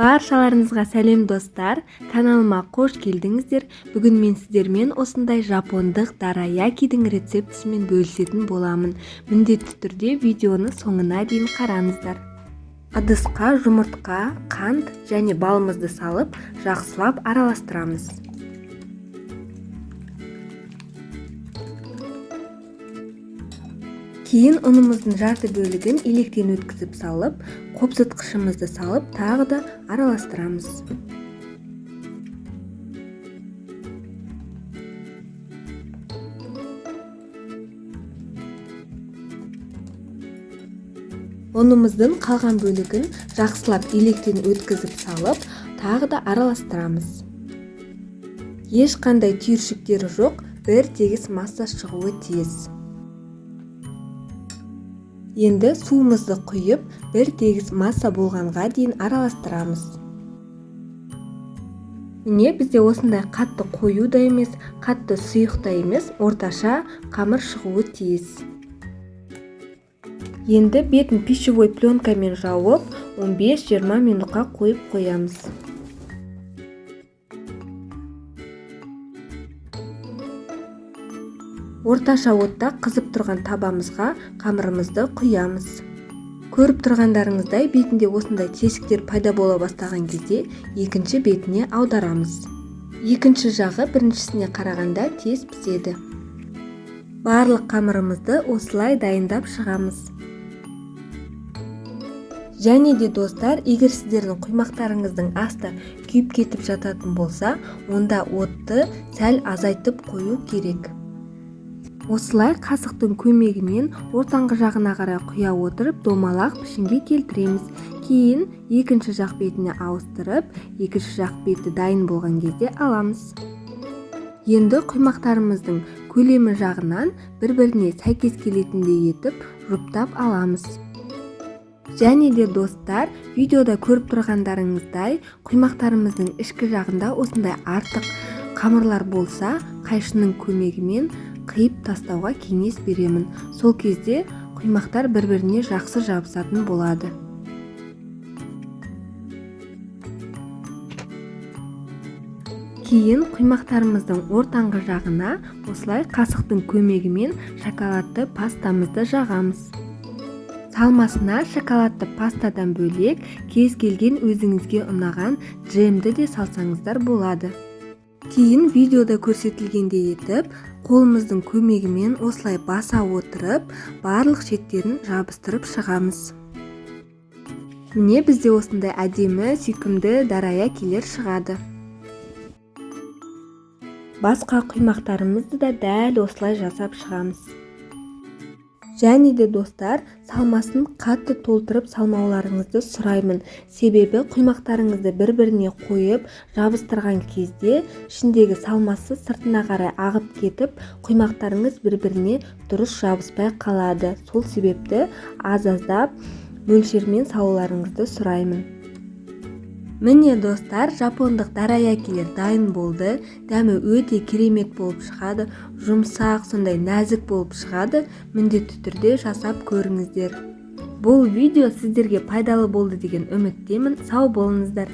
Баршаларыңызға сәлем достар, каналыма қош келдіңіздер. Бүгін мен сіздермен осындай жапондық дараякидің рецептісімен бөлісетін боламын. Міндетті түрде видеоны соңына дейін қараңыздар. Ыдысқа жұмыртқа, қант және балымызды салып, жақсылап араластырамыз. Кейін ұнымыздың жарты бөлігін електен өткізіп салып, қобызытқышымызды салып, тағы да араластырамыз. Ұнымыздың қалған бөлігін жақсылап електен өткізіп салып, тағы да араластырамыз. Ешқандай түйіршіктері жоқ, бір тегіс масса шығуы тиіс. Енді суымызды құйып, бір тегіс масса болғанға дейін араластырамыз. Міне бізде осындай қатты қою да емес, қатты сұйық та емес, орташа қамыр шығуы тиіс. Енді бетін пищевой пленкамен жауып, 15-20 минутқа қойып қоямыз. Орташа отта қызып тұрған табамызға қамырымызды құямыз. Көріп тұрғандарыңыздай бетінде осындай тесіктер пайда бола бастаған кезде екінші бетіне аударамыз. Екінші жағы біріншісіне қарағанда тез піседі. Барлық қамырымызды осылай дайындап шығамыз. Және де достар, егер сіздердің құймақтарыңыздың асты күйіп кетіп жататын болса, онда отты сәл азайтып қою керек. Осылай қасықтың көмегімен ортаңғы жағына қарай құя отырып, домалақ пішінге келтіреміз. Кейін екінші жақ бетіне ауыстырып, екінші жақ беті дайын болған кезде аламыз. Енді құймақтарымыздың көлемі жағынан бір-біріне сәйкес келетіндей етіп жұптап аламыз. Және де достар, видеода көріп тұрғандарыңыздай, құймақтарымыздың ішкі жағында осындай артық қамырлар болса, қайшының көмегімен қиып тастауға кеңес беремін. Сол кезде құймақтар бір-біріне жақсы жабысатын болады. Кейін құймақтарымыздың ортаңғы жағына осылай қасықтың көмегімен шоколадты пастамызды жағамыз. Салмасына шоколадты пастадан бөлек кез келген өзіңізге ұнаған джемді де салсаңыздар болады. Кейін видеода көрсетілгендей етіп, қолымыздың көмегімен осылай баса отырып, барлық шеттерін жабыстырып шығамыз. Міне бізде осындай әдемі, сүйкімді дараякилер шығады. Басқа құймақтарымызды да дәл осылай жасап шығамыз. Және де достар, салмасын қатты толтырып салмауларыңызды сұраймын. Себебі құймақтарыңызды бір-біріне қойып, жабыстырған кезде ішіндегі салмасы сыртына қарай ағып кетіп, құймақтарыңыз бір-біріне дұрыс жабыспай қалады. Сол себепті аз-аздап мөлшермен салуларыңызды сұраймын. Міне достар, жапондық дараякилер дайын болды. Дәмі өте керемет болып шығады, жұмсақ, сондай нәзік болып шығады. Міндетті түрде жасап көріңіздер. Бұл видео сіздерге пайдалы болды деген үміттемін. Сау болыңыздар.